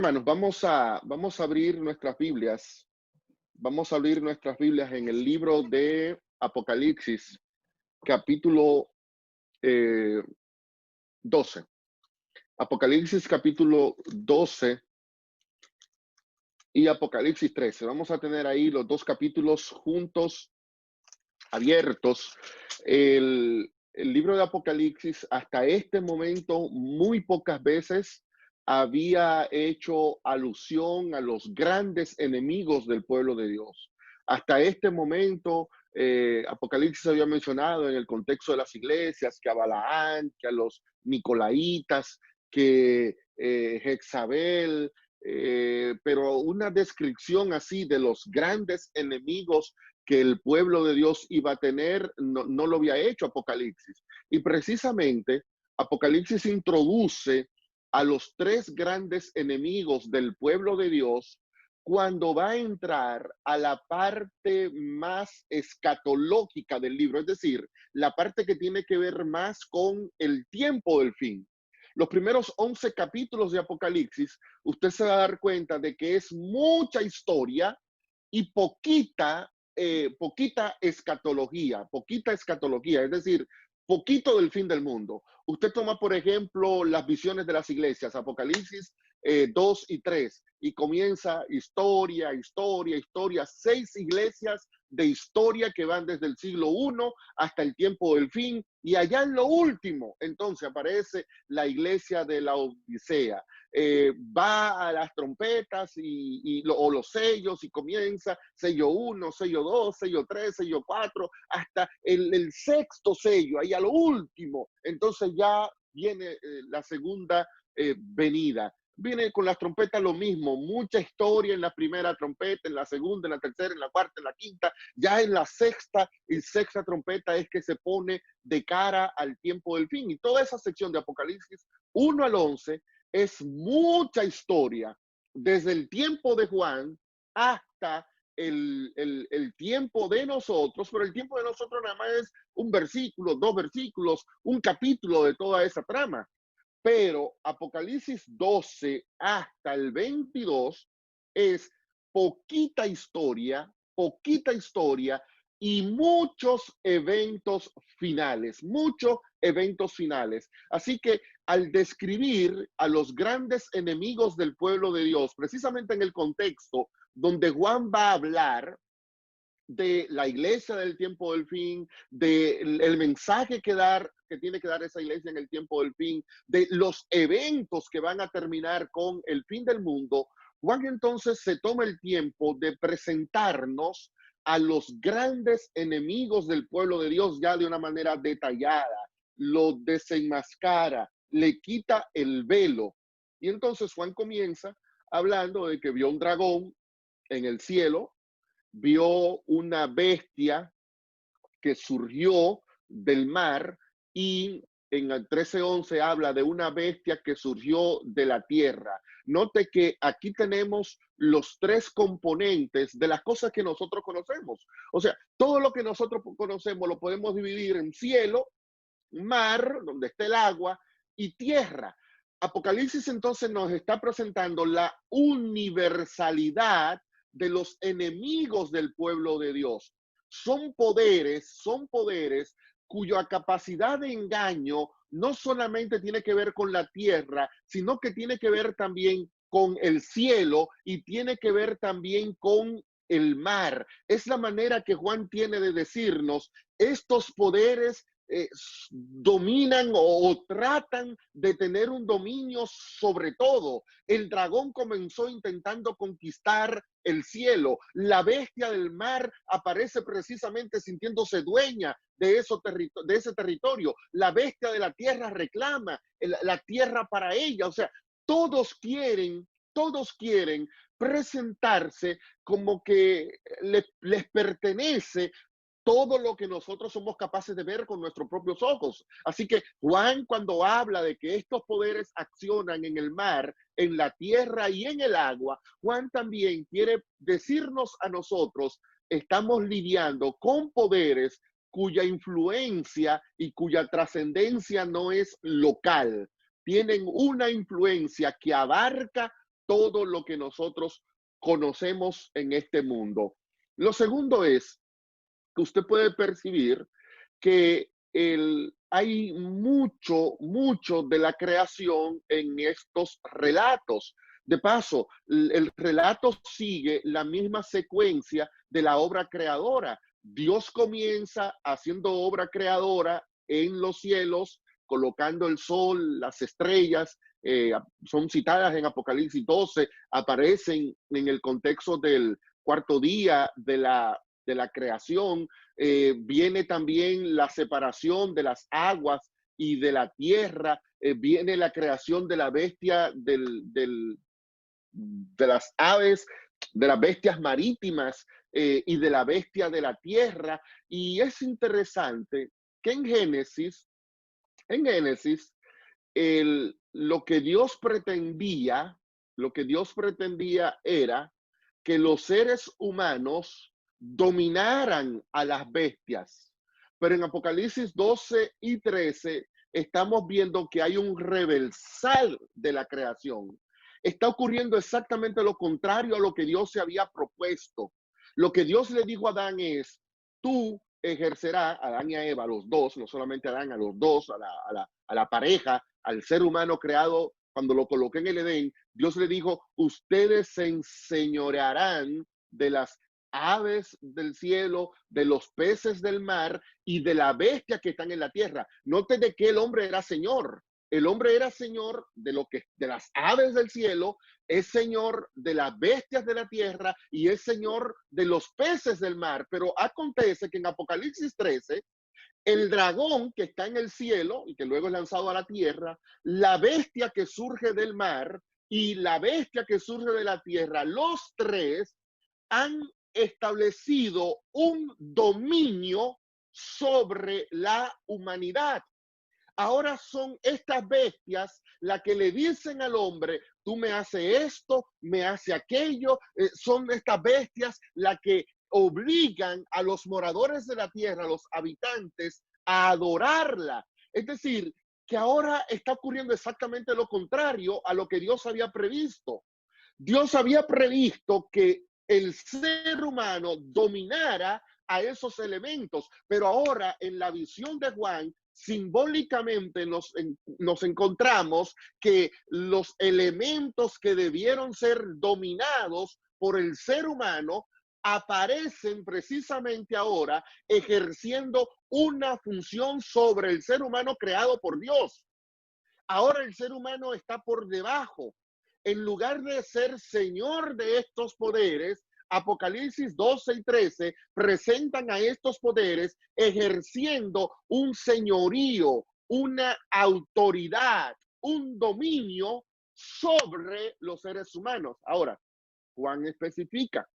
Hermanos, vamos a abrir nuestras Biblias. Vamos a abrir nuestras Biblias en el libro de Apocalipsis, capítulo eh, 12. Apocalipsis capítulo 12 y Apocalipsis 13. Vamos a tener ahí los dos capítulos juntos, abiertos. El libro de Apocalipsis hasta este momento muy pocas veces había hecho alusión a los grandes enemigos del pueblo de Dios. Hasta este momento, Apocalipsis había mencionado en el contexto de las iglesias que a Balaán, que a los Nicolaitas, que Jezabel, pero una descripción así de los grandes enemigos que el pueblo de Dios iba a tener, no lo había hecho Apocalipsis. Y precisamente Apocalipsis introduce a los tres grandes enemigos del pueblo de Dios cuando va a entrar a la parte más escatológica del libro, es decir, la parte que tiene que ver más con el tiempo del fin. Los primeros 11 capítulos de Apocalipsis, usted se va a dar cuenta de que es mucha historia y poquita escatología, es decir, poquito del fin del mundo. Usted toma, por ejemplo, las visiones de las iglesias, Apocalipsis 2 y 3, y comienza historia, historia, historia, 6 iglesias de historia que van desde el siglo I hasta el tiempo del fin, y allá en lo último, entonces aparece la iglesia de la Odisea. Va a las trompetas o los sellos y comienza sello 1, sello 2, sello 3, sello 4, hasta el sexto sello, ahí a lo último. Entonces ya viene la segunda venida. Viene con las trompetas lo mismo, mucha historia en la primera trompeta, en la segunda, en la tercera, en la cuarta, en la quinta, ya en la sexta y sexta trompeta es que se pone de cara al tiempo del fin. Y toda esa sección de Apocalipsis 1 al 11 es mucha historia, desde el tiempo de Juan hasta el tiempo de nosotros, pero el tiempo de nosotros nada más es un versículo, dos versículos, un capítulo de toda esa trama. Pero Apocalipsis 12 hasta el 22 es poquita historia y muchos eventos finales. Así que al describir a los grandes enemigos del pueblo de Dios, precisamente en el contexto donde Juan va a hablar de la iglesia del tiempo del fin, del mensaje que tiene que dar esa iglesia en el tiempo del fin, de los eventos que van a terminar con el fin del mundo, Juan entonces se toma el tiempo de presentarnos a los grandes enemigos del pueblo de Dios ya de una manera detallada, lo desenmascara, le quita el velo. Y entonces Juan comienza hablando de que vio un dragón en el cielo, vio una bestia que surgió del mar, y en el 13:11 habla de una bestia que surgió de la tierra. Note que aquí tenemos los tres componentes de las cosas que nosotros conocemos. O sea, todo lo que nosotros conocemos lo podemos dividir en cielo, mar, donde está el agua, y tierra. Apocalipsis entonces nos está presentando la universalidad de los enemigos del pueblo de Dios. Son poderes cuya capacidad de engaño no solamente tiene que ver con la tierra, sino que tiene que ver también con el cielo y tiene que ver también con el mar. Es la manera que Juan tiene de decirnos, estos poderes dominan o tratan de tener un dominio sobre todo. El dragón comenzó intentando conquistar el cielo. La bestia del mar aparece precisamente sintiéndose dueña de ese territorio. La bestia de la tierra reclama la tierra para ella. O sea, todos quieren presentarse como que les pertenece todo lo que nosotros somos capaces de ver con nuestros propios ojos. Así que Juan, cuando habla de que estos poderes accionan en el mar, en la tierra y en el agua, Juan también quiere decirnos a nosotros, estamos lidiando con poderes cuya influencia y cuya trascendencia no es local. Tienen una influencia que abarca todo lo que nosotros conocemos en este mundo. Lo segundo es que usted puede percibir que hay mucho de la creación en estos relatos. De paso, el relato sigue la misma secuencia de la obra creadora. Dios comienza haciendo obra creadora en los cielos, colocando el sol, las estrellas, son citadas en Apocalipsis 12, aparecen en el contexto del cuarto día de la creación. Viene también la separación de las aguas y de la tierra, viene la creación de la bestia, de las aves, de las bestias marítimas y de la bestia de la tierra. Y es interesante que en Génesis, lo que Dios pretendía era que los seres humanos dominaran a las bestias. Pero en Apocalipsis 12 y 13 estamos viendo que hay un reversal de la creación. Está ocurriendo exactamente lo contrario a lo que Dios se había propuesto. Lo que Dios le dijo a Adán es, tú ejercerás, a Adán y a Eva, a los dos, no solamente a Adán, a los dos, a la pareja, al ser humano creado cuando lo coloqué en el Edén. Dios le dijo, ustedes se enseñorearán de las aves del cielo, de los peces del mar y de la bestia que están en la tierra. Note de que el hombre era señor. El hombre era señor de las aves del cielo, es señor de las bestias de la tierra y es señor de los peces del mar. Pero acontece que en Apocalipsis 13, el dragón que está en el cielo y que luego es lanzado a la tierra, la bestia que surge del mar y la bestia que surge de la tierra, los tres han establecido un dominio sobre la humanidad. Ahora son estas bestias las que le dicen al hombre, tú me haces esto, me hace aquello. Son estas bestias las que obligan a los moradores de la tierra, a los habitantes, a adorarla. Es decir, que ahora está ocurriendo exactamente lo contrario a lo que Dios había previsto. Dios había previsto que el ser humano dominara a esos elementos, pero ahora en la visión de Juan, simbólicamente nos encontramos que los elementos que debieron ser dominados por el ser humano aparecen precisamente ahora ejerciendo una función sobre el ser humano creado por Dios. Ahora el ser humano está por debajo. En lugar de ser señor de estos poderes, Apocalipsis 12 y 13 presentan a estos poderes ejerciendo un señorío, una autoridad, un dominio sobre los seres humanos. Ahora, Juan especifica,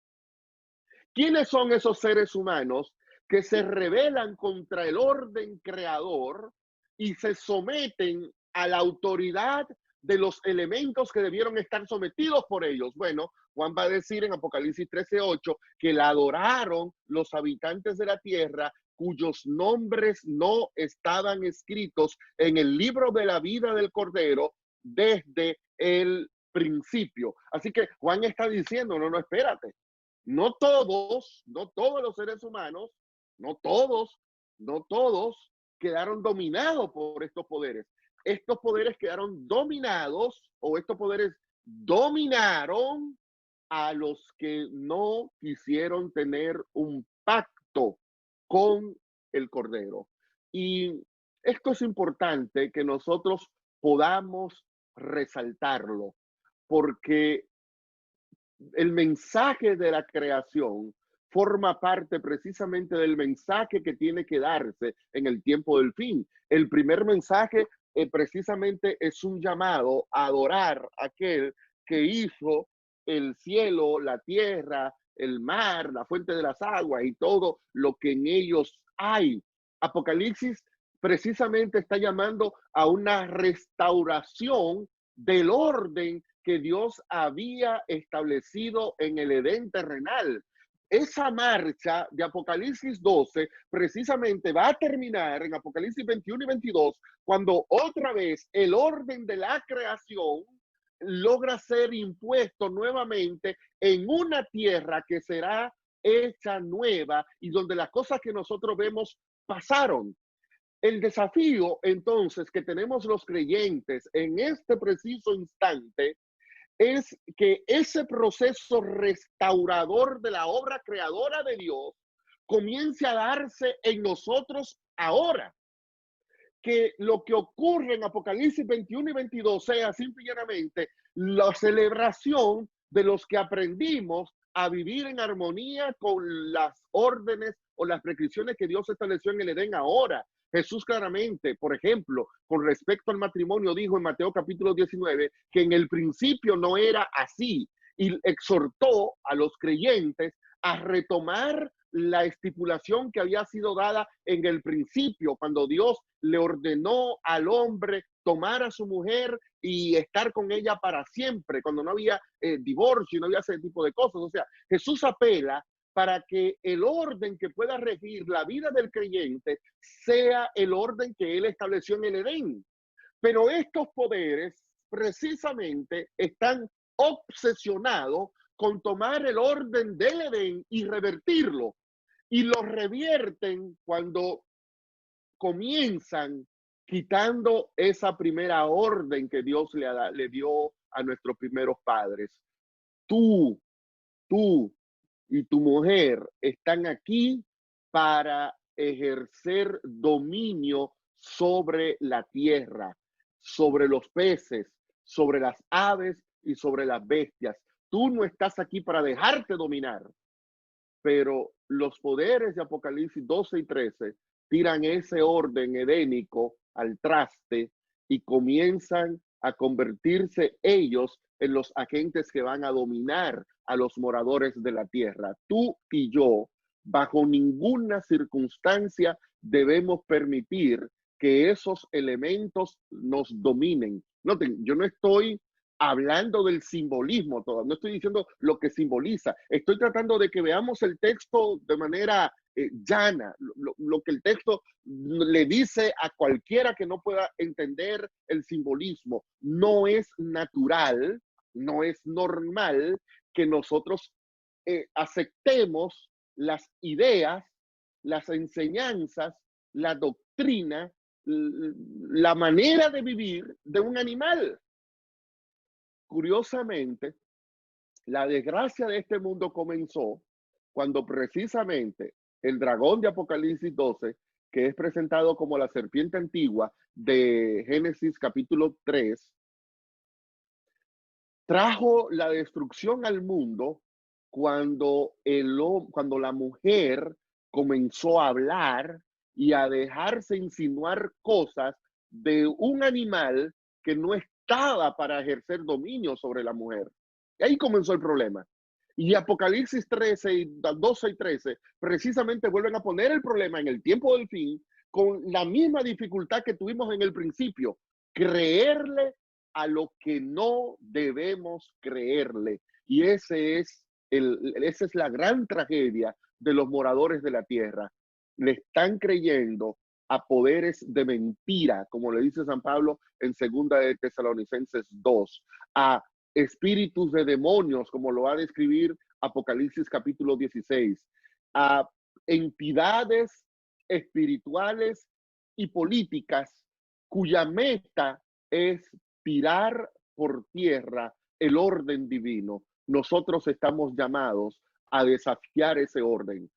¿quiénes son esos seres humanos que se rebelan contra el orden creador y se someten a la autoridad de los elementos que debieron estar sometidos por ellos? Bueno, Juan va a decir en Apocalipsis 13:8 que la adoraron los habitantes de la tierra cuyos nombres no estaban escritos en el libro de la vida del Cordero desde el principio. Así que Juan está diciendo, no, espérate. No todos los seres humanos, no todos quedaron dominados por estos poderes. Estos poderes quedaron dominados o estos poderes dominaron a los que no quisieron tener un pacto con el Cordero. Y esto es importante que nosotros podamos resaltarlo, porque el mensaje de la creación forma parte precisamente del mensaje que tiene que darse en el tiempo del fin. El primer mensaje precisamente es un llamado a adorar a aquel que hizo el cielo, la tierra, el mar, la fuente de las aguas y todo lo que en ellos hay. Apocalipsis precisamente está llamando a una restauración del orden que Dios había establecido en el Edén terrenal. Esa marcha de Apocalipsis 12 precisamente va a terminar en Apocalipsis 21 y 22, cuando otra vez el orden de la creación logra ser impuesto nuevamente en una tierra que será hecha nueva y donde las cosas que nosotros vemos pasaron. El desafío entonces que tenemos los creyentes en este preciso instante es que ese proceso restaurador de la obra creadora de Dios comience a darse en nosotros ahora. Que lo que ocurre en Apocalipsis 21 y 22 sea simplemente la celebración de los que aprendimos a vivir en armonía con las órdenes o las prescripciones que Dios estableció en el Edén ahora. Jesús claramente, por ejemplo, con respecto al matrimonio, dijo en Mateo capítulo 19 que en el principio no era así y exhortó a los creyentes a retomar la estipulación que había sido dada en el principio, cuando Dios le ordenó al hombre tomar a su mujer y estar con ella para siempre, cuando no había divorcio, no había ese tipo de cosas. O sea, Jesús apela para que el orden que pueda regir la vida del creyente sea el orden que él estableció en el Edén. Pero estos poderes precisamente están obsesionados con tomar el orden del Edén y revertirlo. Y lo revierten cuando comienzan quitando esa primera orden que Dios le dio a nuestros primeros padres. Tú, tú y tu mujer están aquí para ejercer dominio sobre la tierra, sobre los peces, sobre las aves y sobre las bestias. Tú no estás aquí para dejarte dominar, pero los poderes de Apocalipsis 12 y 13 tiran ese orden edénico al traste y comienzan a convertirse ellos en los agentes que van a dominar a los moradores de la tierra. Tú y yo, bajo ninguna circunstancia, debemos permitir que esos elementos nos dominen. Noten, yo no estoy hablando del simbolismo, todo. No estoy diciendo lo que simboliza, estoy tratando de que veamos el texto de manera llana, lo que el texto le dice a cualquiera que no pueda entender el simbolismo. No es natural, no es normal que nosotros aceptemos las ideas, las enseñanzas, la doctrina, la manera de vivir de un animal. Curiosamente, la desgracia de este mundo comenzó cuando precisamente el dragón de Apocalipsis 12, que es presentado como la serpiente antigua de Génesis capítulo 3, trajo la destrucción al mundo cuando, cuando la mujer comenzó a hablar y a dejarse insinuar cosas de un animal que no estaba para ejercer dominio sobre la mujer. Y ahí comenzó el problema. Y Apocalipsis 13, 12 y 13 precisamente vuelven a poner el problema en el tiempo del fin con la misma dificultad que tuvimos en el principio, creerle a lo que no debemos creerle. Y esa es la gran tragedia de los moradores de la tierra. Le están creyendo a poderes de mentira, como le dice San Pablo en 2 de Tesalonicenses 2, a espíritus de demonios, como lo va a describir Apocalipsis capítulo 16, a entidades espirituales y políticas cuya meta es tirar por tierra el orden divino. Nosotros estamos llamados a desafiar ese orden.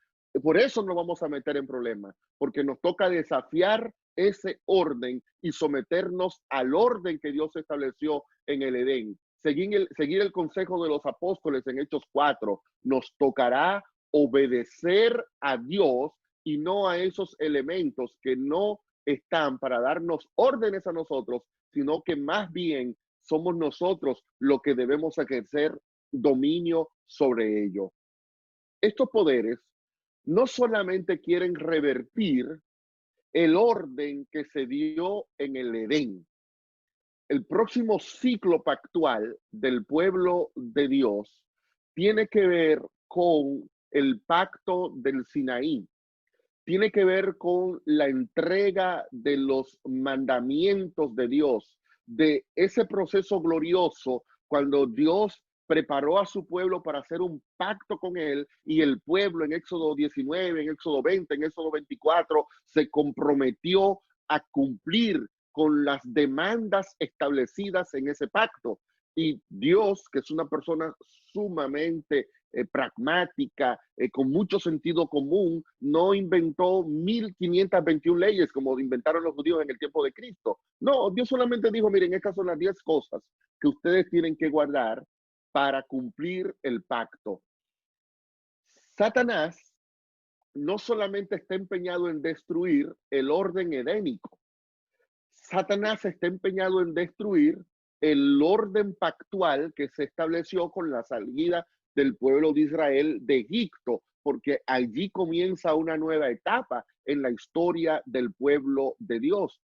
Por eso nos vamos a meter en problemas, porque nos toca desafiar ese orden y someternos al orden que Dios estableció en el Edén. Seguir el consejo de los apóstoles en Hechos 4. Nos tocará obedecer a Dios y no a esos elementos que no están para darnos órdenes a nosotros, sino que más bien somos nosotros los que debemos ejercer dominio sobre ello. Estos poderes no solamente quieren revertir el orden que se dio en el Edén. El próximo ciclo pactual del pueblo de Dios tiene que ver con el pacto del Sinaí, tiene que ver con la entrega de los mandamientos de Dios, de ese proceso glorioso cuando Dios preparó a su pueblo para hacer un pacto con él y el pueblo en Éxodo 19, en Éxodo 20, en Éxodo 24 se comprometió a cumplir con las demandas establecidas en ese pacto. Y Dios, que es una persona sumamente pragmática, con mucho sentido común, no inventó 1521 leyes como inventaron los judíos en el tiempo de Cristo. No, Dios solamente dijo, miren, estas son las 10 cosas que ustedes tienen que guardar para cumplir el pacto. Satanás no solamente está empeñado en destruir el orden edénico, Satanás está empeñado en destruir el orden pactual que se estableció con la salida del pueblo de Israel de Egipto, porque allí comienza una nueva etapa en la historia del pueblo de Dios.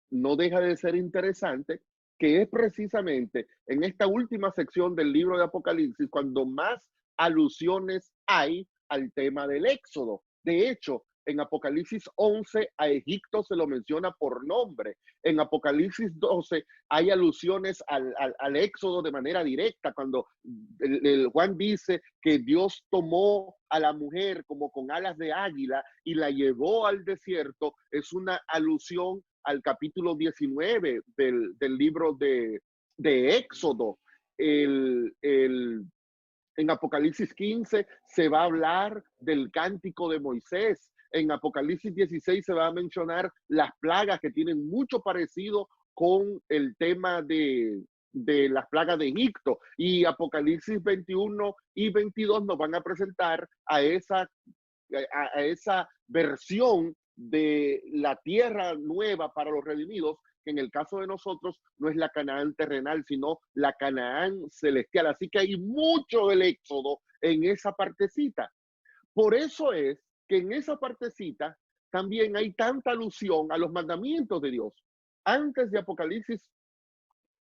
No deja de ser interesante que es precisamente en esta última sección del libro de Apocalipsis cuando más alusiones hay al tema del Éxodo. De hecho, en Apocalipsis 11 a Egipto se lo menciona por nombre. En Apocalipsis 12 hay alusiones al Éxodo de manera directa, cuando Juan dice que Dios tomó a la mujer como con alas de águila y la llevó al desierto. Es una alusión al capítulo 19 del libro de Éxodo. En Apocalipsis 15 se va a hablar del cántico de Moisés. En Apocalipsis 16 se va a mencionar las plagas que tienen mucho parecido con el tema de las plagas de Egipto. Y Apocalipsis 21 y 22 nos van a presentar a esa versión de la tierra nueva para los redimidos, que en el caso de nosotros no es la Canaán terrenal, sino la Canaán celestial. Así que hay mucho del Éxodo en esa partecita. Por eso es que en esa partecita también hay tanta alusión a los mandamientos de Dios. Antes de Apocalipsis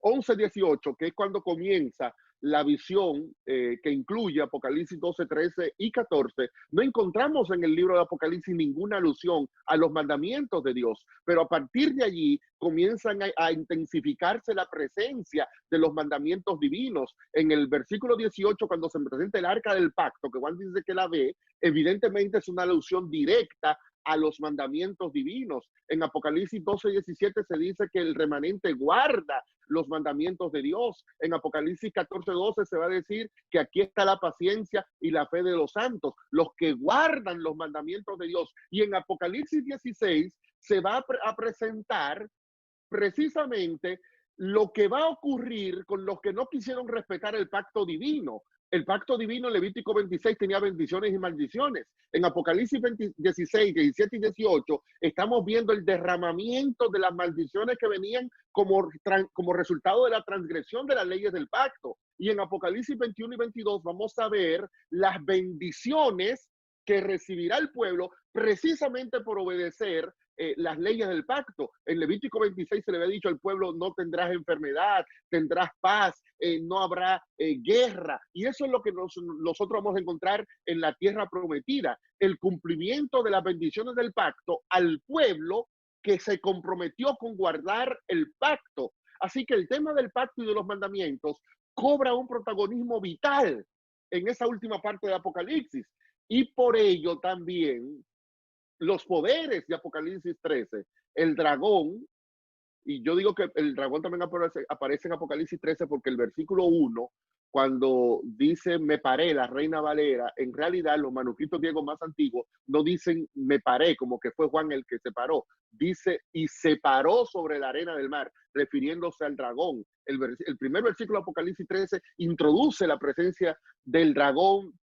11:18, que es cuando comienza la visión que incluye Apocalipsis 12, 13 y 14, no encontramos en el libro de Apocalipsis ninguna alusión a los mandamientos de Dios, pero a partir de allí comienzan a intensificarse la presencia de los mandamientos divinos. En el versículo 18, cuando se presenta el arca del pacto, que Juan dice que la ve, evidentemente es una alusión directa a los mandamientos divinos. En Apocalipsis 12:17 se dice que el remanente guarda los mandamientos de Dios. En Apocalipsis 14:12 se va a decir que aquí está la paciencia y la fe de los santos, los que guardan los mandamientos de Dios. Y en Apocalipsis 16 se va a presentar precisamente lo que va a ocurrir con los que no quisieron respetar el pacto divino. El pacto divino en Levítico 26 tenía bendiciones y maldiciones. En Apocalipsis 16, 17 y 18 estamos viendo el derramamiento de las maldiciones que venían como resultado de la transgresión de las leyes del pacto. Y en Apocalipsis 21 y 22 vamos a ver las bendiciones que recibirá el pueblo precisamente por obedecer las leyes del pacto. En Levítico 26 se le había dicho al pueblo: no tendrás enfermedad, tendrás paz, no habrá guerra. Y eso es lo que nosotros vamos a encontrar en la tierra prometida, el cumplimiento de las bendiciones del pacto al pueblo que se comprometió con guardar el pacto. Así que el tema del pacto y de los mandamientos cobra un protagonismo vital en esa última parte de Apocalipsis. Y por ello también los poderes de Apocalipsis 13, el dragón, y yo digo que el dragón también aparece en Apocalipsis 13 porque el versículo 1, cuando dice me paré, la Reina Valera, en realidad los manuscritos griegos más antiguos no dicen me paré, como que fue Juan el que se paró, dice y se paró sobre la arena del mar, refiriéndose al dragón. El primer versículo de Apocalipsis 13 introduce la presencia del dragón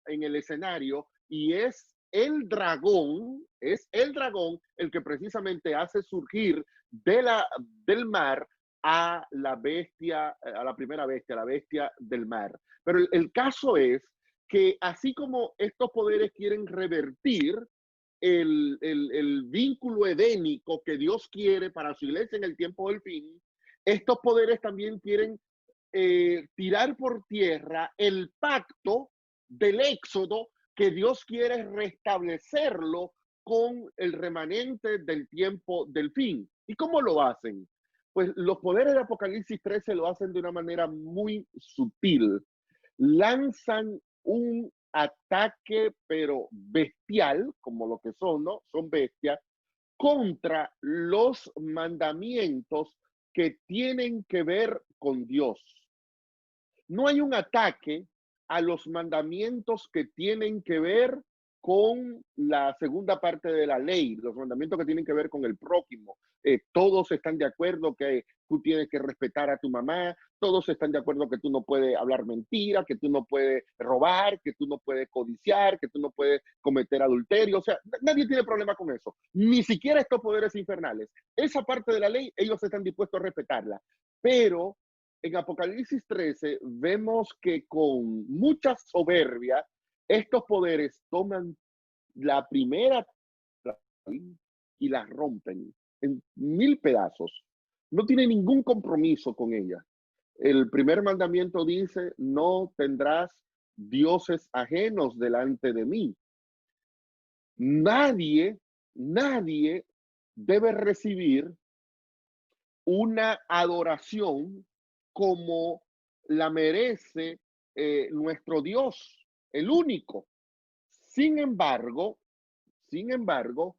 en el escenario y es el dragón el que precisamente hace surgir del mar a la bestia, a la primera bestia, la bestia del mar. Pero el caso es que así como estos poderes quieren revertir el vínculo edénico que Dios quiere para su iglesia en el tiempo del fin, estos poderes también quieren tirar por tierra el pacto del Éxodo que Dios quiere restablecerlo con el remanente del tiempo del fin. ¿Y cómo lo hacen? Pues los poderes de Apocalipsis 13 lo hacen de una manera muy sutil. Lanzan un ataque, pero bestial, como lo que son, ¿no? Son bestias, contra los mandamientos que tienen que ver con Dios. No hay un ataque a los mandamientos que tienen que ver con la segunda parte de la ley, los mandamientos que tienen que ver con el prójimo. Todos están de acuerdo que tú tienes que respetar a tu mamá, todos están de acuerdo que tú no puedes hablar mentira, que tú no puedes robar, que tú no puedes codiciar, que tú no puedes cometer adulterio. O sea, nadie tiene problema con eso, ni siquiera estos poderes infernales. Esa parte de la ley, ellos están dispuestos a respetarla, pero en Apocalipsis 13 vemos que con mucha soberbia estos poderes toman la primera y la rompen en mil pedazos. No tiene ningún compromiso con ella. El primer mandamiento dice, no tendrás dioses ajenos delante de mí. Nadie, nadie debe recibir una adoración como la merece nuestro Dios, el único. Sin embargo, sin embargo,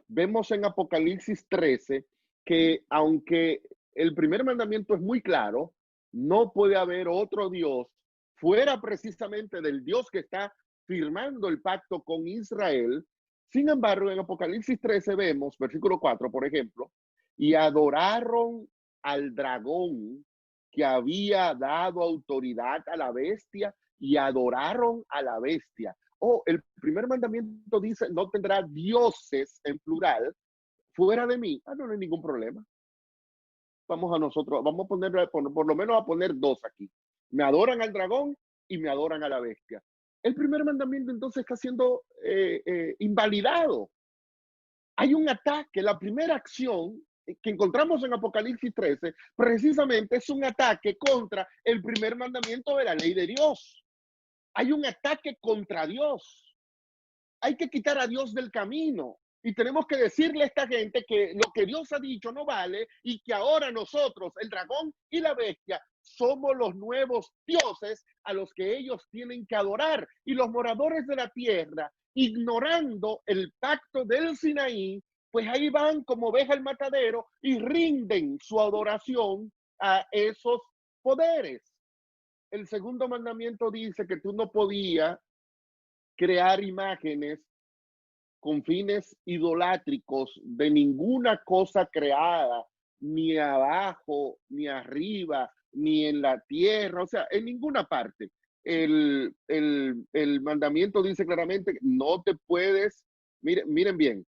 vemos en Apocalipsis 13 que aunque el primer mandamiento es muy claro, no puede haber otro Dios fuera precisamente del Dios que está firmando el pacto con Israel. Sin embargo, en Apocalipsis 13 vemos, versículo 4, por ejemplo, y adoraron al dragón que había dado autoridad a la bestia y adoraron a la bestia. Oh, el primer mandamiento dice, no tendrá dioses en plural fuera de mí. Ah, no, no hay ningún problema. Vamos a nosotros, vamos a poner, por lo menos a poner dos aquí. Me adoran al dragón y me adoran a la bestia. El primer mandamiento entonces está siendo invalidado. Hay un ataque, la primera acción que encontramos en Apocalipsis 13, precisamente es un ataque contra el primer mandamiento de la ley de Dios. Hay un ataque contra Dios. Hay que quitar a Dios del camino. Y tenemos que decirle a esta gente que lo que Dios ha dicho no vale y que ahora nosotros, el dragón y la bestia, somos los nuevos dioses a los que ellos tienen que adorar. Y los moradores de la tierra, ignorando el pacto del Sinaí, pues ahí van como oveja al matadero y rinden su adoración a esos poderes. El segundo mandamiento dice que tú no podías crear imágenes con fines idolátricos de ninguna cosa creada, ni abajo, ni arriba, ni en la tierra, o sea, en ninguna parte. El mandamiento dice claramente, no te puedes, miren bien,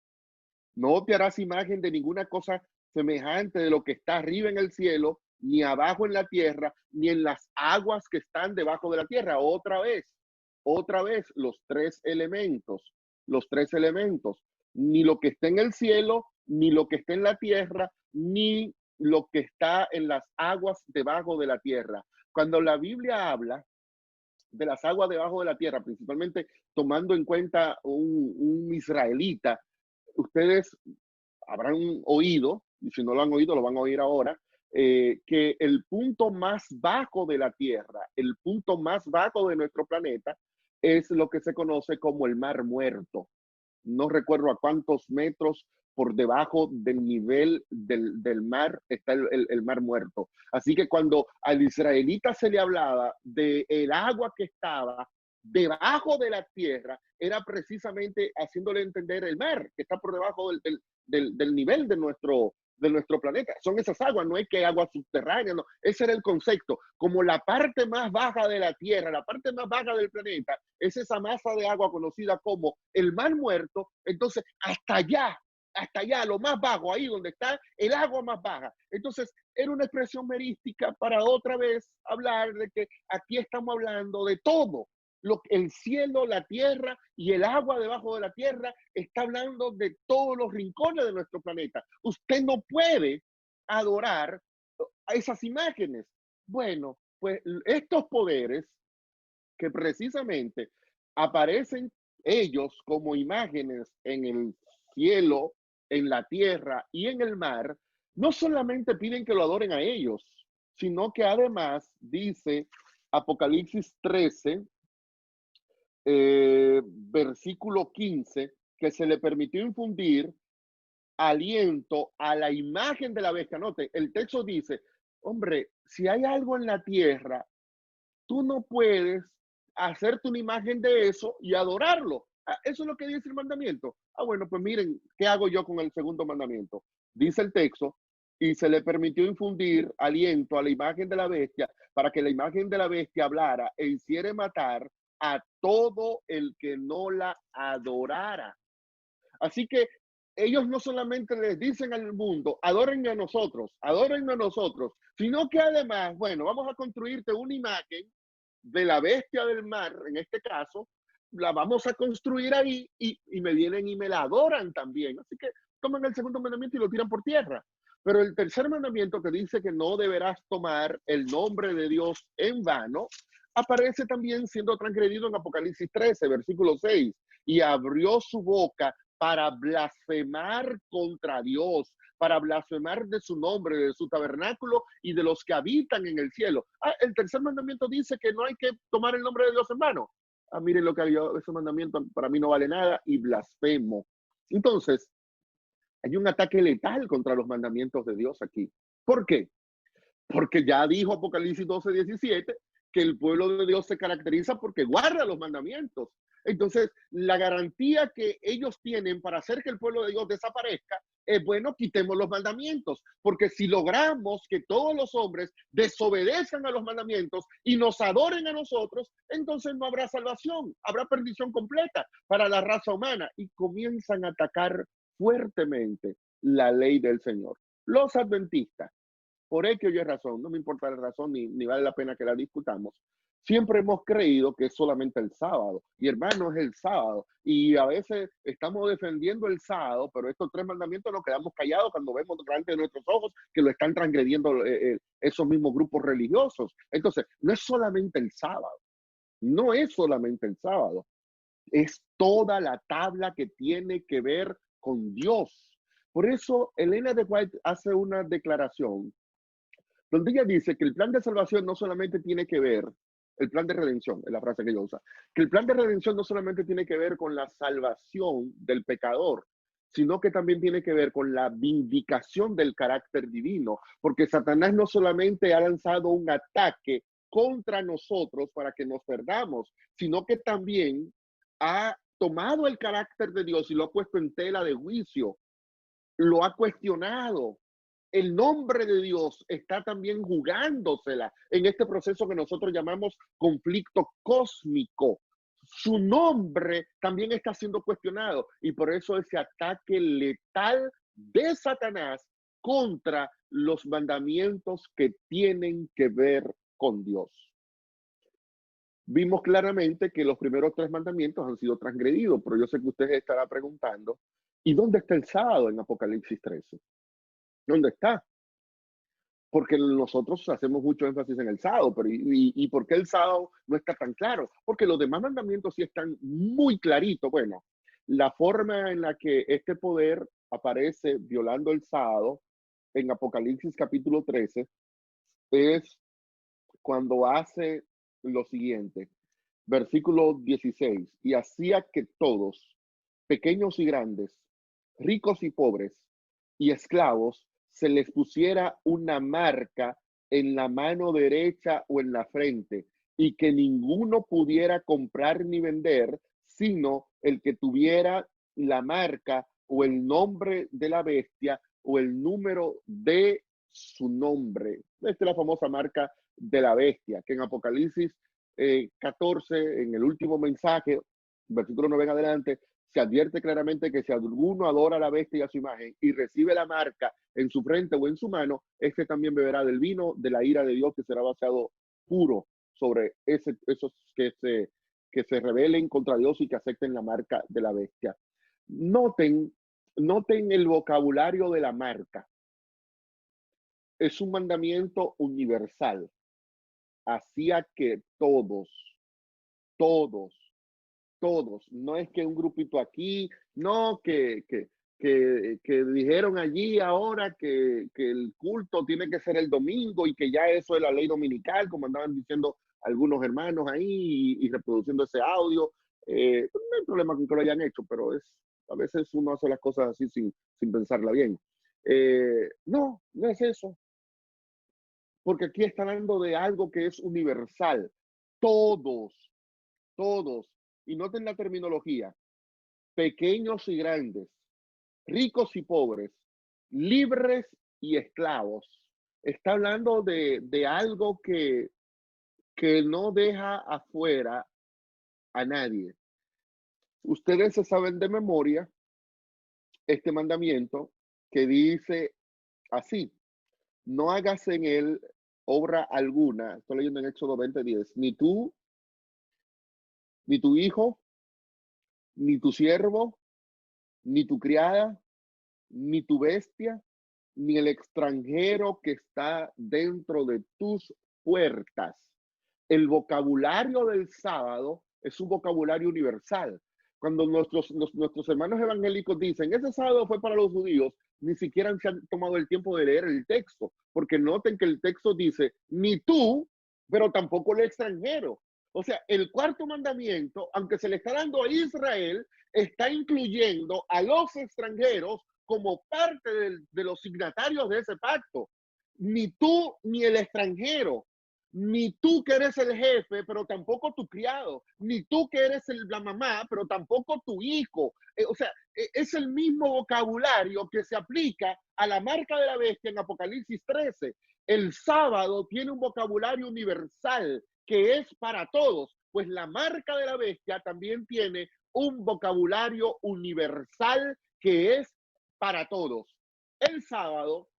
no te harás imagen de ninguna cosa semejante de lo que está arriba en el cielo, ni abajo en la tierra, ni en las aguas que están debajo de la tierra. Otra vez, los tres elementos, ni lo que está en el cielo, ni lo que está en la tierra, ni lo que está en las aguas debajo de la tierra. Cuando la Biblia habla de las aguas debajo de la tierra, principalmente tomando en cuenta un israelita, ustedes habrán oído, y si no lo han oído, lo van a oír ahora, que el punto más bajo de la Tierra, el punto más bajo de nuestro planeta, es lo que se conoce como el Mar Muerto. No recuerdo a cuántos metros por debajo del nivel del mar está el Mar Muerto. Así que cuando al israelita se le hablaba del agua que estaba debajo de la tierra, era precisamente haciéndole entender el mar que está por debajo del nivel de nuestro planeta. Son esas aguas, no es que agua subterránea, no. Ese era el concepto. Como la parte más baja de la Tierra, la parte más baja del planeta, es esa masa de agua conocida como el Mar Muerto, entonces hasta allá, lo más bajo, ahí donde está el agua más baja. Entonces, era una expresión merística para otra vez hablar de que aquí estamos hablando de todo, el cielo, la tierra y el agua debajo de la tierra, está hablando de todos los rincones de nuestro planeta. Usted no puede adorar a esas imágenes. Bueno, pues estos poderes que precisamente aparecen ellos como imágenes en el cielo, en la tierra y en el mar, No solamente piden que lo adoren a ellos, sino que además dice Apocalipsis 13, versículo 15, que se le permitió infundir aliento a la imagen de la bestia. Note, el texto dice, hombre, si hay algo en la tierra, tú no puedes hacerte una imagen de eso y adorarlo. Eso es lo que dice el mandamiento. Bueno, pues miren, ¿qué hago yo con el segundo mandamiento? Dice el texto, y se le permitió infundir aliento a la imagen de la bestia para que la imagen de la bestia hablara e hiciera matar a todo el que no la adorara. Así que ellos no solamente les dicen al mundo, adórenme a nosotros, sino que además, bueno, vamos a construirte una imagen de la bestia del mar, en este caso, la vamos a construir ahí y me vienen y me la adoran también. Así que toman el segundo mandamiento y lo tiran por tierra. Pero el tercer mandamiento que dice que no deberás tomar el nombre de Dios en vano, aparece también siendo transgredido en Apocalipsis 13, versículo 6. Y abrió su boca para blasfemar contra Dios, para blasfemar de su nombre, de su tabernáculo y de los que habitan en el cielo. El tercer mandamiento dice que no hay que tomar el nombre de Dios en vano. Miren lo que había, ese mandamiento para mí no vale nada y blasfemo. Entonces, hay un ataque letal contra los mandamientos de Dios aquí. ¿Por qué? Porque ya dijo Apocalipsis 12:17 que el pueblo de Dios se caracteriza porque guarda los mandamientos. Entonces, la garantía que ellos tienen para hacer que el pueblo de Dios desaparezca es, bueno, quitemos los mandamientos, porque si logramos que todos los hombres desobedezcan a los mandamientos y nos adoren a nosotros, entonces no habrá salvación, habrá perdición completa para la raza humana y comienzan a atacar fuertemente la ley del Señor. Los adventistas, por X o Y razón, no me importa la razón ni vale la pena que la discutamos, siempre hemos creído que es solamente el sábado. Y hermano, es el sábado. Y a veces estamos defendiendo el sábado, pero estos tres mandamientos nos quedamos callados cuando vemos delante de nuestros ojos que lo están transgrediendo esos mismos grupos religiosos. Entonces, no es solamente el sábado, no es solamente el sábado, es toda la tabla que tiene que ver con Dios. Por eso, Elena de White hace una declaración donde ella dice que el plan de salvación no solamente tiene que ver, el plan de redención, es la frase que ella usa, que el plan de redención no solamente tiene que ver con la salvación del pecador, sino que también tiene que ver con la vindicación del carácter divino, porque Satanás no solamente ha lanzado un ataque contra nosotros para que nos perdamos, sino que también ha tomado el carácter de Dios y lo ha puesto en tela de juicio, lo ha cuestionado. El nombre de Dios está también jugándosela en este proceso que nosotros llamamos conflicto cósmico. Su nombre también está siendo cuestionado y por eso ese ataque letal de Satanás contra los mandamientos que tienen que ver con Dios. Vimos claramente que los primeros tres mandamientos han sido transgredidos, pero yo sé que usted estará preguntando, ¿y dónde está el sábado en Apocalipsis 13? ¿Dónde está? Porque nosotros hacemos mucho énfasis en el sábado, pero ¿y por qué el sábado no está tan claro? Porque los demás mandamientos sí están muy claritos. Bueno, la forma en la que este poder aparece violando el sábado en Apocalipsis capítulo 13 es cuando hace lo siguiente, versículo 16, y hacía que todos, pequeños y grandes, ricos y pobres, y esclavos, se les pusiera una marca en la mano derecha o en la frente, y que ninguno pudiera comprar ni vender, sino el que tuviera la marca o el nombre de la bestia o el número de su nombre. Esta es la famosa marca de la bestia, que en Apocalipsis 14, en el último mensaje, versículo 9 en adelante, se advierte claramente que si alguno adora a la bestia y a su imagen y recibe la marca en su frente o en su mano, este también beberá del vino de la ira de Dios que será vaciado puro sobre esos que se rebelen contra Dios y que acepten la marca de la bestia. Noten, noten el vocabulario de la marca. Es un mandamiento universal. Hacía que todos, no es que un grupito aquí, no, que que dijeron allí ahora que el culto tiene que ser el domingo y que ya eso es la ley dominical, como andaban diciendo algunos hermanos ahí y reproduciendo ese audio. No hay problema con que lo hayan hecho, pero a veces uno hace las cosas así sin pensarla bien. No, no es eso, porque aquí está hablando de algo que es universal. Todos, todos, y noten la terminología, pequeños y grandes, ricos y pobres, libres y esclavos. Está hablando de algo que no deja afuera a nadie. Ustedes se saben de memoria este mandamiento que dice así: no hagas en él obra alguna. Estoy leyendo en Éxodo 20:10. Ni tú, ni tu hijo, ni tu siervo, ni tu criada, ni tu bestia, ni el extranjero que está dentro de tus puertas. El vocabulario del sábado es un vocabulario universal. Cuando nuestros hermanos evangélicos dicen, ese sábado fue para los judíos, ni siquiera se han tomado el tiempo de leer el texto, porque noten que el texto dice, ni tú, pero tampoco el extranjero. O sea, el cuarto mandamiento, aunque se le está dando a Israel, está incluyendo a los extranjeros como parte de los signatarios de ese pacto. Ni tú ni el extranjero, ni tú que eres el jefe, pero tampoco tu criado, ni tú que eres la mamá, pero tampoco tu hijo. O sea, es el mismo vocabulario que se aplica a la marca de la bestia en Apocalipsis 13. El sábado tiene un vocabulario universal que es para todos, pues la marca de la bestia también tiene un vocabulario universal que es para todos. El sábado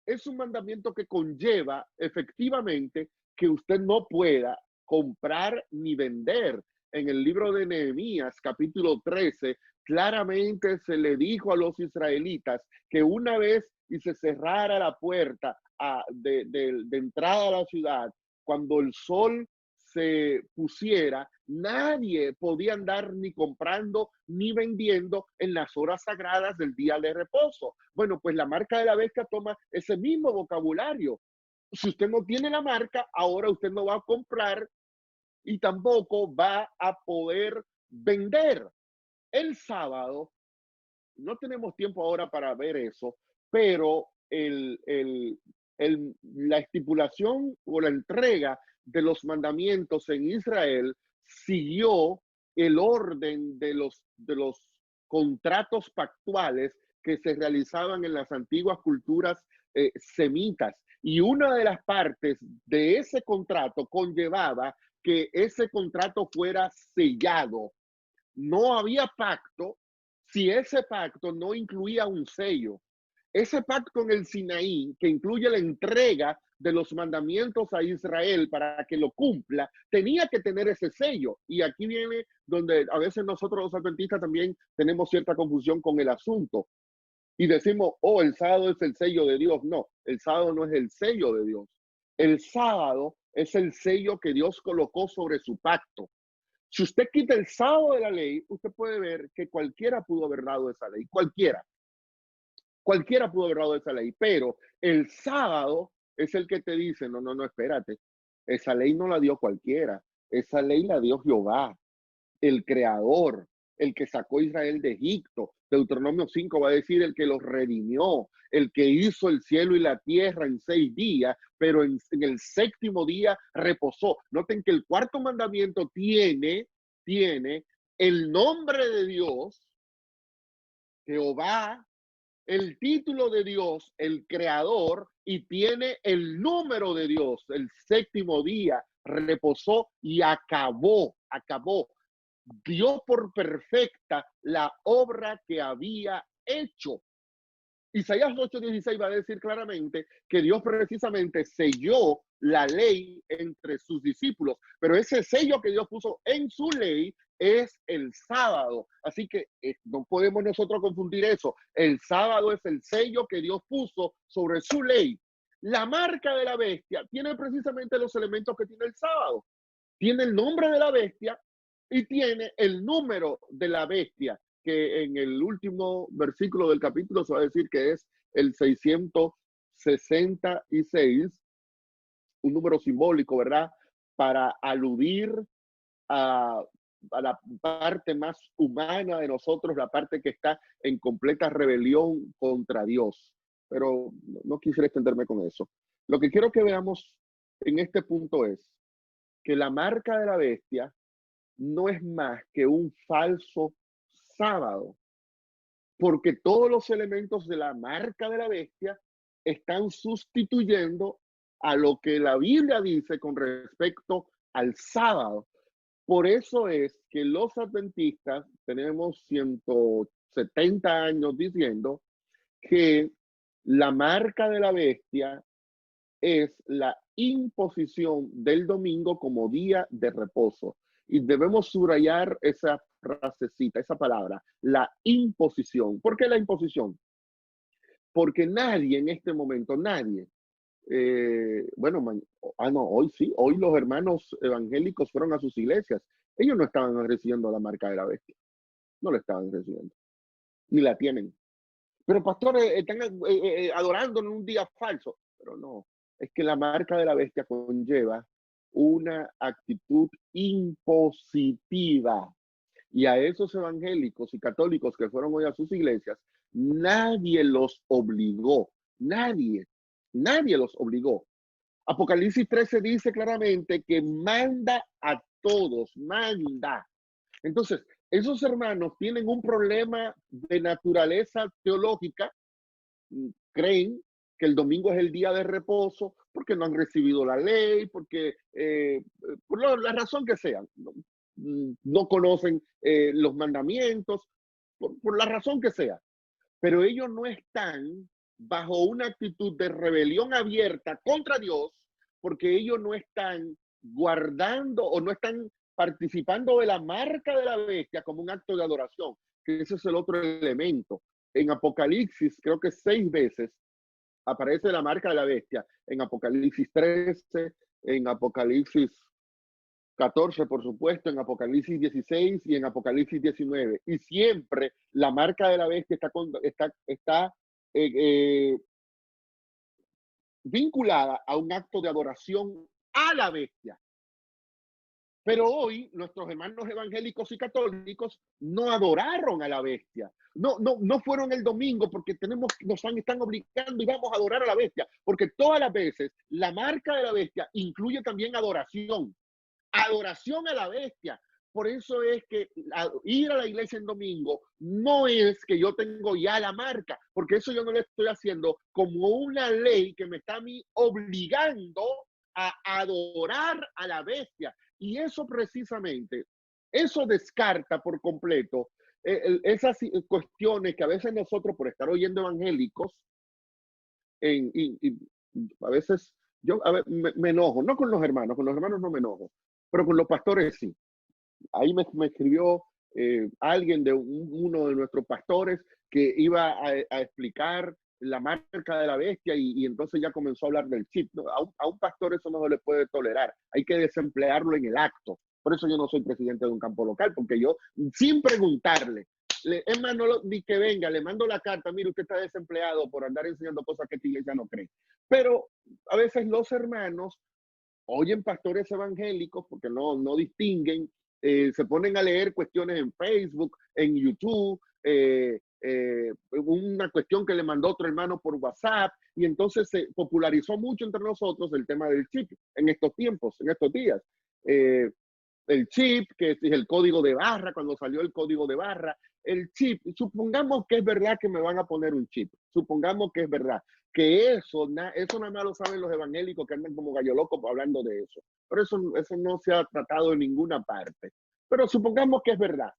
es un mandamiento que conlleva efectivamente que usted no pueda comprar ni vender. En el libro de Nehemías, capítulo 13, claramente se le dijo a los israelitas que una vez y se cerrara la puerta de entrada a la ciudad, cuando el sol se pusiera, nadie podía andar ni comprando ni vendiendo en las horas sagradas del día de reposo. Bueno, pues la marca de la bestia toma ese mismo vocabulario. Si usted no tiene la marca, ahora usted no va a comprar y tampoco va a poder vender. El sábado, no tenemos tiempo ahora para ver eso, pero la estipulación o la entrega de los mandamientos en Israel siguió el orden de los contratos pactuales que se realizaban en las antiguas culturas semitas. Y una de las partes de ese contrato conllevaba que ese contrato fuera sellado. No había pacto si ese pacto no incluía un sello. Ese pacto en el Sinaí, que incluye la entrega de los mandamientos a Israel para que lo cumpla, tenía que tener ese sello. Y aquí viene donde a veces nosotros los adventistas también tenemos cierta confusión con el asunto. Y decimos, oh, el sábado es el sello de Dios. No, el sábado no es el sello de Dios. El sábado es el sello que Dios colocó sobre su pacto. Si usted quita el sábado de la ley, usted puede ver que cualquiera pudo haber dado esa ley, cualquiera pudo haber dado esa ley, pero el sábado es el que te dice, no, no, no, espérate, esa ley no la dio cualquiera, esa ley la dio Jehová, el creador, el que sacó a Israel de Egipto. Deuteronomio 5 va a decir el que los redimió, el que hizo el cielo y la tierra en 6 días, pero en el séptimo día reposó. Noten que el cuarto mandamiento tiene el nombre de Dios, Jehová, el título de Dios, el creador, y tiene el número de Dios, el séptimo día reposó y acabó. Dio por perfecta la obra que había hecho. Isaías 8:16 va a decir claramente que Dios precisamente selló la ley entre sus discípulos, pero ese sello que Dios puso en su ley es el sábado. Así que no podemos nosotros confundir eso. El sábado es el sello que Dios puso sobre su ley. La marca de la bestia tiene precisamente los elementos que tiene el sábado. Tiene el nombre de la bestia y tiene el número de la bestia. que en el último versículo del capítulo se va a decir que es el 666, un número simbólico, ¿verdad? Para aludir a, a la parte más humana de nosotros, la parte que está en completa rebelión contra Dios. Pero no quisiera extenderme con eso. Lo que quiero que veamos en este punto es que la marca de la bestia no es más que un falso sábado, porque todos los elementos de la marca de la bestia están sustituyendo a lo que la Biblia dice con respecto al sábado. Por eso es que los adventistas tenemos 170 años diciendo que la marca de la bestia es la imposición del domingo como día de reposo. Y debemos subrayar esa frasecita, esa palabra, la imposición. ¿Por qué la imposición? Porque nadie en este momento, nadie, bueno, no, hoy sí, hoy los hermanos evangélicos fueron a sus iglesias. Ellos no estaban recibiendo la marca de la bestia, no la estaban recibiendo, ni la tienen. Pero pastores están adorando en un día falso. Pero no, es que la marca de la bestia conlleva una actitud impositiva. Y a esos evangélicos y católicos que fueron hoy a sus iglesias, nadie los obligó, nadie los obligó. Apocalipsis 13 dice claramente que manda a todos, manda. Entonces, esos hermanos tienen un problema de naturaleza teológica, creen que el domingo es el día de reposo porque no han recibido la ley, porque por la razón que sea, no conocen los mandamientos, por la razón que sea. Pero ellos no están bajo una actitud de rebelión abierta contra Dios porque ellos no están guardando o no están participando de la marca de la bestia como un acto de adoración, que ese es el otro elemento. En Apocalipsis, creo que 6 veces aparece la marca de la bestia. En Apocalipsis 13, en Apocalipsis 14, por supuesto, en Apocalipsis 16 y en Apocalipsis 19. Y siempre la marca de la bestia está eh, eh, vinculada a un acto de adoración a la bestia. Pero hoy nuestros hermanos evangélicos y católicos no adoraron a la bestia. No fueron el domingo porque están obligando y vamos a adorar a la bestia. Porque todas las veces la marca de la bestia incluye también adoración. Adoración a la bestia. Por eso es que ir a la iglesia en domingo no es que yo tengo ya la marca, porque eso yo no lo estoy haciendo como una ley que me está a mí obligando a adorar a la bestia. Y eso precisamente, eso descarta por completo esas cuestiones que a veces nosotros, por estar oyendo evangélicos, y a veces yo me enojo, no con los hermanos no me enojo, pero con los pastores sí. Ahí me escribió alguien de uno de nuestros pastores que iba a explicar la marca de la bestia y entonces ya comenzó a hablar del chip. ¿No? A un pastor eso no se le puede tolerar. Hay que desemplearlo en el acto. Por eso yo no soy presidente de un campo local, porque yo, sin preguntarle, es más, ni que venga, le mando la carta, mire, usted está desempleado por andar enseñando cosas que esta iglesia no cree. Pero a veces los hermanos oyen pastores evangélicos porque no distinguen, se ponen a leer cuestiones en Facebook, en YouTube, una cuestión que le mandó otro hermano por WhatsApp, y entonces se popularizó mucho entre nosotros el tema del chip en estos tiempos, en estos días. El chip, que es el código de barra, cuando salió el código de barra, el chip, supongamos que es verdad que me van a poner un chip, supongamos que es verdad, que eso nada más lo saben los evangélicos que andan como gallo loco hablando de eso, pero eso no se ha tratado en ninguna parte. Pero supongamos que es verdad,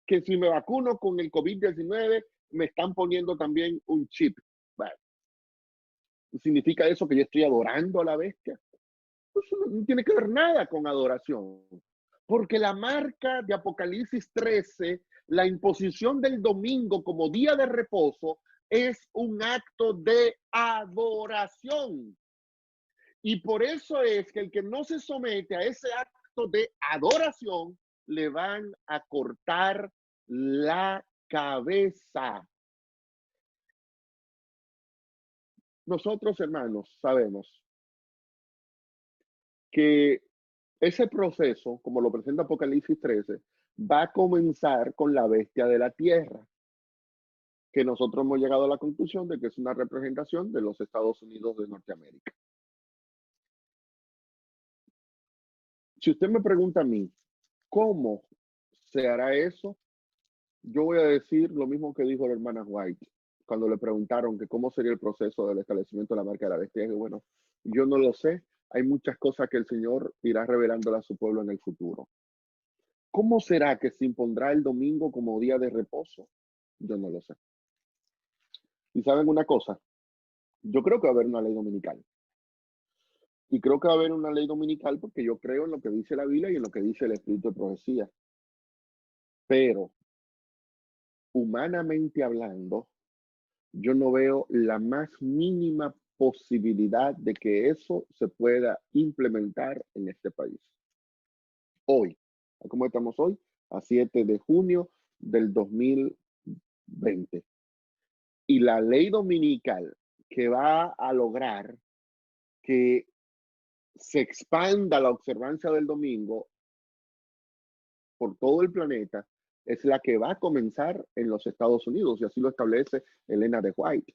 que si me vacuno con el COVID-19, me están poniendo también un chip. Bueno, ¿significa eso que yo estoy adorando a la bestia? Eso no tiene que ver nada con adoración. Porque la marca de Apocalipsis 13, la imposición del domingo como día de reposo, es un acto de adoración. Y por eso es que el que no se somete a ese acto de adoración, le van a cortar la cabeza. Nosotros, hermanos, sabemos que ese proceso, como lo presenta Apocalipsis 13, va a comenzar con la bestia de la tierra, que nosotros hemos llegado a la conclusión de que es una representación de los Estados Unidos de Norteamérica. Si usted me pregunta a mí, ¿cómo se hará eso? Yo voy a decir lo mismo que dijo la hermana White cuando le preguntaron que cómo sería el proceso del establecimiento de la marca de la bestia. Y bueno, yo no lo sé. Hay muchas cosas que el Señor irá revelándole a su pueblo en el futuro. ¿Cómo será que se impondrá el domingo como día de reposo? Yo no lo sé. Y saben una cosa, yo creo que va a haber una ley dominical. Y creo que va a haber una ley dominical porque yo creo en lo que dice la Biblia y en lo que dice el Espíritu de Profecía. Pero, humanamente hablando, yo no veo la más mínima posibilidad de que eso se pueda implementar en este país. Hoy, ¿cómo estamos hoy? A 7 de junio del 2020. Y la ley dominical que va a lograr que se expanda la observancia del domingo por todo el planeta es la que va a comenzar en los Estados Unidos, y así lo establece Elena de White.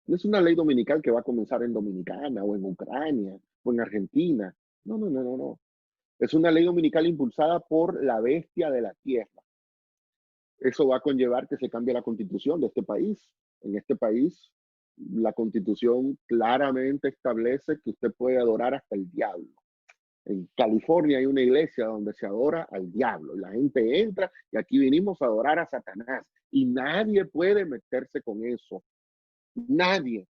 No es una ley dominical que va a comenzar en Dominicana o en Ucrania o en Argentina. No, no, no, no, no. Es una ley dominical impulsada por la bestia de la tierra. Eso va a conllevar que se cambie la constitución de este país. En este país, la constitución claramente establece que usted puede adorar hasta el diablo. En California hay una iglesia donde se adora al diablo y la gente entra y aquí vinimos a adorar a Satanás y nadie puede meterse con eso. Nadie,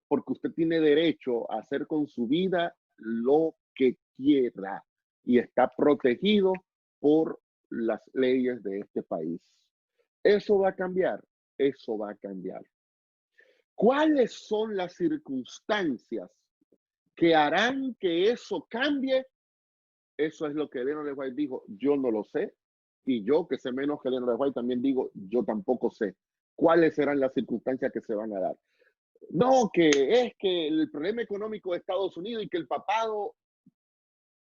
porque usted tiene derecho a hacer con su vida lo que quiera y está protegido por las leyes de este país. Eso va a cambiar, eso va a cambiar. ¿Cuáles son las circunstancias que harán que eso cambie? Eso es lo que Elena de White dijo, yo no lo sé. Y yo, que sé menos que Elena de White, también digo, yo tampoco sé cuáles serán las circunstancias que se van a dar. No, que es que el problema económico de Estados Unidos y que el papado,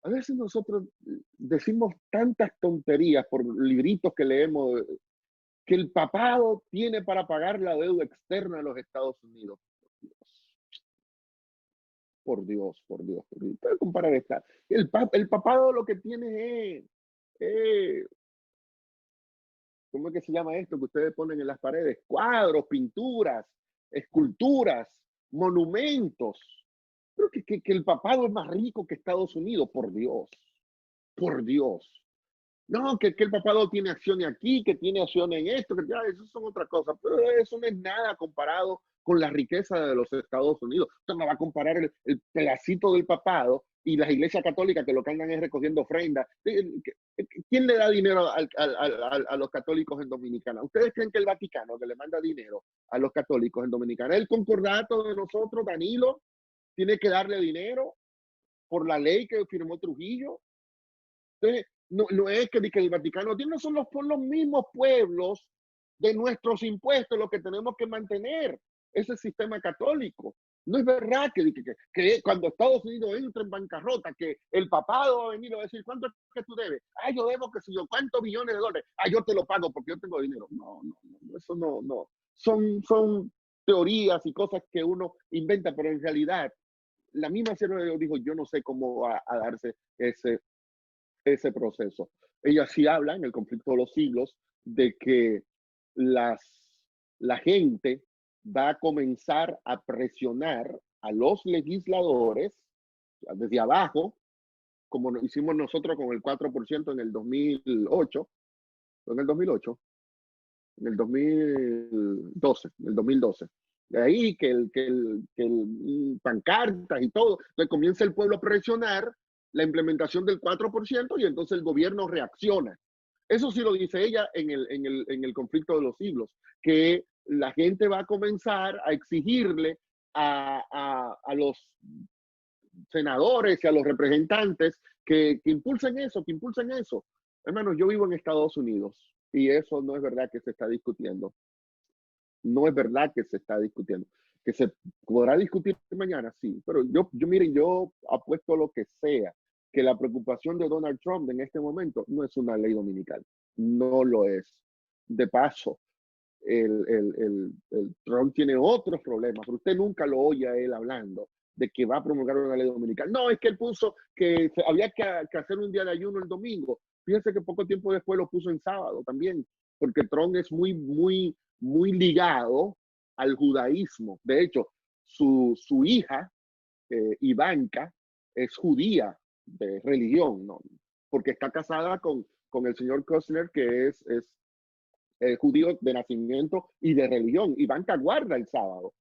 a veces nosotros decimos tantas tonterías por libritos que leemos, que el papado tiene para pagar la deuda externa de los Estados Unidos. Por Dios, por Dios, por Dios. Puede comparar esta. El papado lo que tiene es, ¿cómo es que se llama esto que ustedes ponen en las paredes? Cuadros, pinturas, esculturas, monumentos. Creo que el papado es más rico que Estados Unidos, por Dios, por Dios. No, que el papado tiene acciones aquí, que tiene acciones en esto, que ya, eso son otras cosas, pero eso no es nada comparado con la riqueza de los Estados Unidos. Usted no va a comparar el pedacito del papado y las iglesias católicas que lo que andan es recogiendo ofrendas. ¿Quién le da dinero a los católicos en Dominicana? ¿Ustedes creen que el Vaticano que le manda dinero a los católicos en Dominicana? El concordato de nosotros, Danilo, tiene que darle dinero por la ley que firmó Trujillo. Entonces, no es que el Vaticano tiene, son los mismos pueblos de nuestros impuestos los que tenemos que mantener ese sistema católico. No es verdad que cuando Estados Unidos entra en bancarrota, que el papado va a venir a decir, ¿cuánto es que tú debes? Ah, yo debo, que si yo, ¿cuántos billones de dólares? Ah, yo te lo pago porque yo tengo dinero. No, no, no, eso no, no. Son teorías y cosas que uno inventa, pero en realidad, la misma Sierra de Dios dijo, yo no sé cómo va a darse ese proceso. Ella sí habla en el conflicto de los siglos de que la gente va a comenzar a presionar a los legisladores desde abajo, como hicimos nosotros con el 4% en el 2008, en el 2008, en el 2012, en el 2012. De ahí que pancartas y todo, entonces comienza el pueblo a presionar la implementación del 4% y entonces el gobierno reacciona. Eso sí lo dice ella en el conflicto de los siglos, que la gente va a comenzar a exigirle a los senadores y a los representantes que impulsen eso, que impulsen eso. Hermanos, yo vivo en Estados Unidos Y eso no es verdad que se está discutiendo. No es verdad que se está discutiendo. Que se podrá discutir mañana, sí, pero miren, yo apuesto lo que sea, que la preocupación de Donald Trump en este momento no es una ley dominical, no lo es. De paso, el Trump tiene otros problemas, pero usted nunca lo oye a él hablando de que va a promulgar una ley dominical. No, es que él puso que había que hacer un día de ayuno el domingo. Fíjense que poco tiempo después lo puso en sábado también, porque Trump es muy ligado al judaísmo. De hecho, su hija, Ivanka, es judía de religión, ¿no? Porque está casada con el señor Kushner, que es judío de nacimiento y de religión. Ivanka guarda el sábado,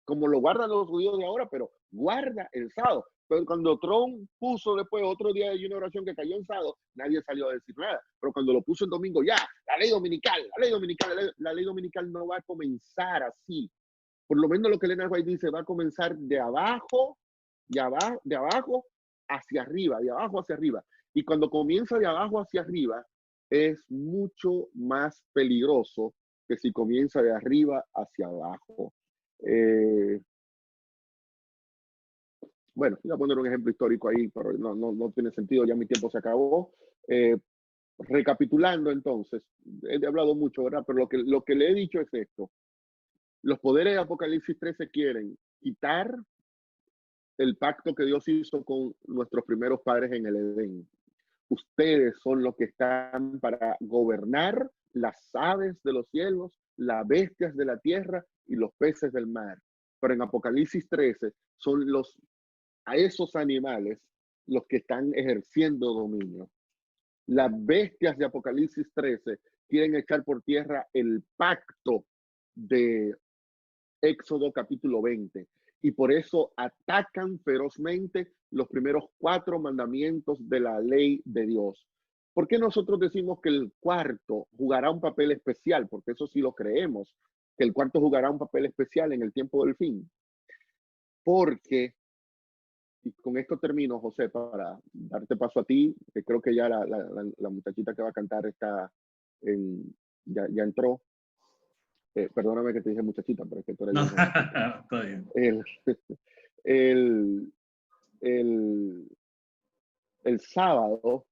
como lo guardan los judíos de ahora, pero guarda el sábado. Pero cuando Trump puso después otro día de una oración que cayó en sábado, nadie salió a decir nada. Pero cuando lo puso en domingo, ya, la ley dominical, la ley dominical, la ley dominical no va a comenzar así. Por lo menos lo que Elena White dice, va a comenzar de abajo hacia arriba, de abajo hacia arriba. Y cuando comienza de abajo hacia arriba, es mucho más peligroso que si comienza de arriba hacia abajo. Bueno, voy a poner un ejemplo histórico ahí, pero no tiene sentido, ya mi tiempo se acabó. Recapitulando entonces, he hablado mucho, ¿verdad? Pero lo que le he dicho es esto. Los poderes de Apocalipsis 13 quieren quitar el pacto que Dios hizo con nuestros primeros padres en el Edén. Ustedes son los que están para gobernar las aves de los cielos, las bestias de la tierra y los peces del mar. Pero en Apocalipsis 13 son a esos animales los que están ejerciendo dominio. Las bestias de Apocalipsis 13 quieren echar por tierra el pacto de Éxodo capítulo 20. Y por eso atacan ferozmente los primeros 4 mandamientos de la ley de Dios. ¿Por qué nosotros decimos que el cuarto jugará un papel especial? Porque eso sí lo creemos, que el cuarto jugará un papel especial en el tiempo del fin. Porque, y con esto termino, José, para darte paso a ti, que creo que ya la muchachita que va a cantar ya entró. Perdóname que te dije muchachita, pero es que tú eres No, la jovencita. está bien. El, el, el sábado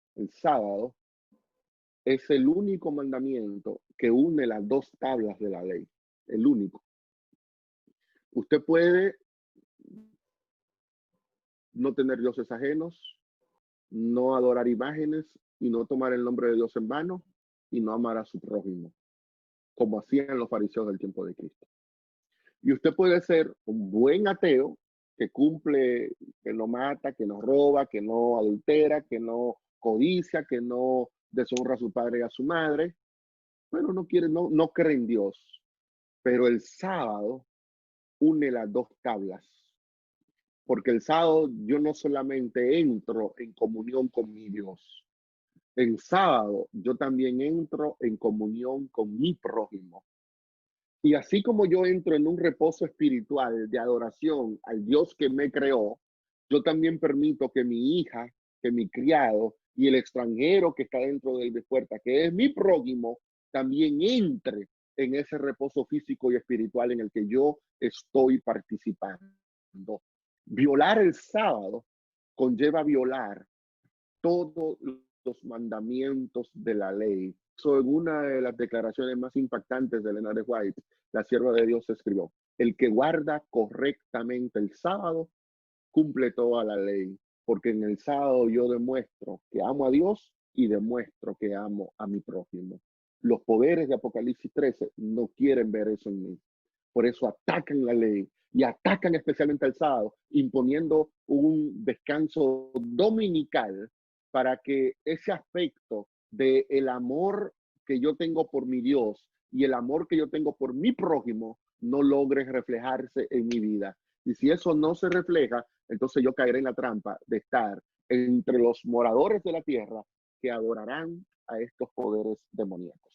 es el único mandamiento que une las 2 tablas de la ley. El único. Usted puede no tener dioses ajenos, no adorar imágenes y no tomar el nombre de Dios en vano y no amar a su prójimo, como hacían los fariseos del tiempo de Cristo. Y usted puede ser un buen ateo que cumple, que no mata, que no roba, que no adultera, que no codicia, que no deshonra a su padre y a su madre, pero no cree en Dios. Pero el sábado une las 2 tablas, porque el sábado yo no solamente entro en comunión con mi Dios, el sábado yo también entro en comunión con mi prójimo. Y así como yo entro en un reposo espiritual de adoración al Dios que me creó, yo también permito que mi hija, que mi criado y el extranjero que está dentro de mi puerta, que es mi prójimo, también entre en ese reposo físico y espiritual en el que yo estoy participando. Violar el sábado conlleva violar todos los mandamientos de la ley. So, en una de las declaraciones más impactantes de Elena de White, la sierva de Dios escribió: el que guarda correctamente el sábado cumple toda la ley, porque en el sábado yo demuestro que amo a Dios y demuestro que amo a mi prójimo. Los poderes de Apocalipsis 13 no quieren ver eso en mí. Por eso atacan la ley y atacan especialmente el sábado, imponiendo un descanso dominical para que ese aspecto de el amor que yo tengo por mi Dios y el amor que yo tengo por mi prójimo no logre reflejarse en mi vida. Y si eso no se refleja, entonces yo caeré en la trampa de estar entre los moradores de la tierra que adorarán a estos poderes demoníacos.